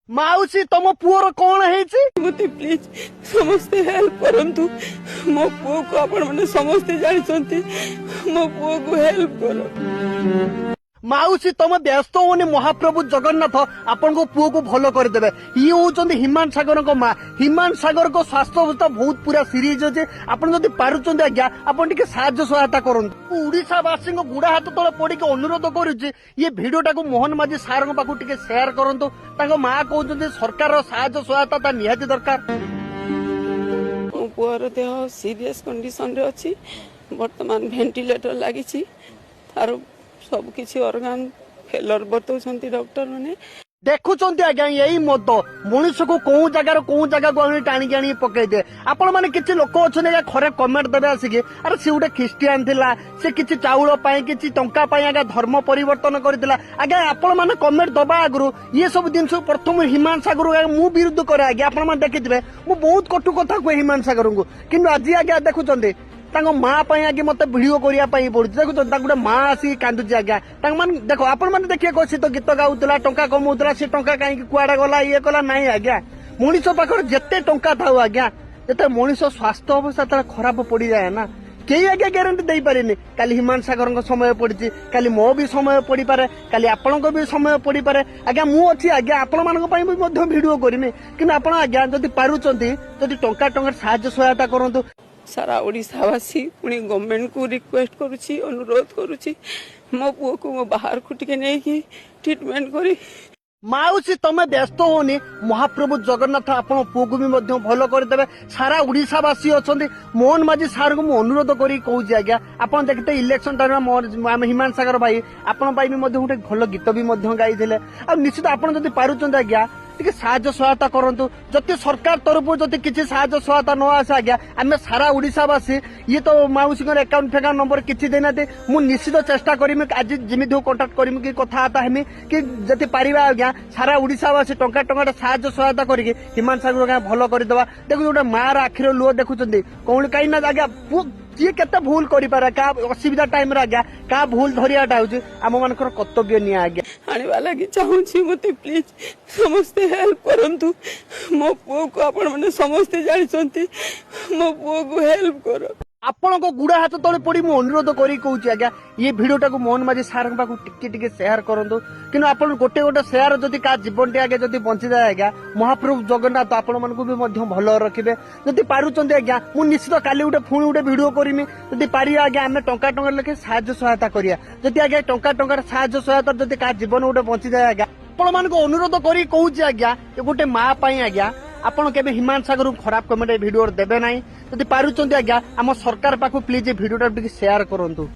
माउसी तुम पुअर कौन है? मते प्लीज समस्ते हेल्प करंतु मो पुओ को आपण माने समस्ते जानिसंती मो पुओ को हेल्प करो। माउसी तुम व्यस्त होनी महाप्रभु जगन्नाथ आपण को पुओ को भलो करदेबे। ये होचंदी हिमान सागर को माँ। हिमान सागर को स्वास्थ्य अवस्था बहुत पूरा सीरीज अच्छे। आपण जदि पारुचंदी आज्ञा आपण टिके साहाय्य सहायता करंतु। ओडिशा वासी को गुड़ा हाथ तले पड़ी के अनुरोध करूची ये वीडियोटा को मोहन माझी सार पाखु टिके शेयर करंतु। ताको माँ कहउचंदी सरकार साहाय्य सहायता ता निहाती दरकार। मो पुओर देह सीरियस कंडीशन रे अछि। वर्तमान वेंटिलेटर लागिछि तार सब किसी ऑर्गन फेलर बतौछंती डॉक्टर माने। देखुचंती आज्ञा यही मत मनुष्य को कौ जगार कौ जगह को टाणी आनी पकई दे। आपण माने किछि लोक अछन खरे कमेंट देबे आसिके अरे से गोटे ख्रिस्टियान थिला से किछि चाउल पाई किछि टंका पाई आगे धर्म परिवर्तन करथिला। आगे आपण माने कमेंट दबा आगरु ये सब जिनस प्रथम हिमान सागर मु विरुद्ध करे। आगे आपण माने देखिथिबे मु बहुत कटु कथा को हिमान सागर को किंतु आज आगे देखुचंती तांको माँ पाई आगे मत भिडियो करिया पाई पड़ुछि। देखो गोटे माँ आसी कांदुची आज्ञा मान देखो आपण माने देखिए कोसी तो गीत गाउतला टंका कमाउतला से टंका काई कुआडा गला ये कला नाही आज्ञा। मनीष पाखर जेते टंका थाउ आज्ञा जेते मनीष स्वास्थ्य अवस्था तार खराब पड़ी जाए ना कई आज्ञा ग्यारंटी दे पारेनी। काली हिमान सागर समय पड़ी काली मो भी समय पड़ी पारे काली आपण भी समय पड़ी पारे। आज्ञा मु अच्छी आज्ञा आपण मानक पई भी मध्य भिडियो करमी किंतु आपण आज्ञा जदि पारुचंती जदि टंका टंका साहाय्य सहायता करंतु। सारा ओडिशावासी पुणी गवर्नमेंट को रिक्वेस्ट करुछि अनुरोध करुछि मो पुओ को मो बाहर को टिके नै कि ट्रीटमेंट करी। माउसी तमे व्यस्त होनी महाप्रभु जगन्नाथ आपण पुओ को भी मध्य भलो करदेबे। सारा ओडिशावासी अछंती मोहन माझी सार को मु अनुरोध करी कहूछि आज्ञा आपण देखते इलेक्शन टाइम में हिमान सागर भाई आपण भाई भी मध्य गोटे भलो गीत भी मध्य गाइथिले। आ निश्चित आपण जदि पारुचंती आज्ञा टिके साहाय्य सहायता करंतु। जति सरकार तरफ जति किछि साहाय्य सहायता न आसे आज्ञा आमे सारा ओडिशावासी ये तो माउसी अकाउंट फेकाउंट नंबर किछि देनाते मु निश्चित चेष्टा करिमि आज जिमिधो कांटेक्ट करिमि कि कथाता हेमि कि जति पारिबा आज्ञा सारा ओडिशावासी टंका टंका साहाय्य सहायता करिके हिमान सागर गाँ भलो करदेबा। देखु गोटे मार आखिर लुह देखुचंती कौन कहीं ना आज्ञा जी केते भूल करि पारे का असुविधा टाइम रे आज्ञा का भूल धरियाटा होछि आम मानकर कर्तव्य निया आज्ञा। आने वाला कि चाहूछि मते प्लीज समस्ते हेल्प करंतु मो पुओ को आपण माने समस्ते जानिसंती मो पुओ को हेल्प करो। आपण को गुड़ा हाथ तले पड़ी मु अनुरोध करी कहूछि आज्ञा ये वीडियोटा को मोहन माझी सार पाखु टिके टिके शेयर करंतु। किंतु आपण गोटे गोटे शेयर जदि का जीवन टे आगे जदि बंची जाए आज्ञा महाप्रभु जगन्नाथ आपण मन को भी मध्य भलो रखिबे। जदि पारुचंदी आज्ञा मु निश्चित काली गोटे पुणी गोटे वीडियो करमी जदि पारि आज्ञा आमे टंका टंका लेके साहाय्य सहायता करिया। जदि आज्ञा टंका टंका साहाय्य सहायता जदि का जीवन गोटे बंची जाए आज्ञा आपण मन को अनुरोध करी कहूछि आज्ञा ये गोटे माँ पाई आज्ञा आपण केबे हिमान सागर खराब कमेंट वीडियो देबे नाही। जदि पारुचंदी आज्ञा आम सरकार पाखु प्लीज वीडियोटा टिके शेयर करंतु।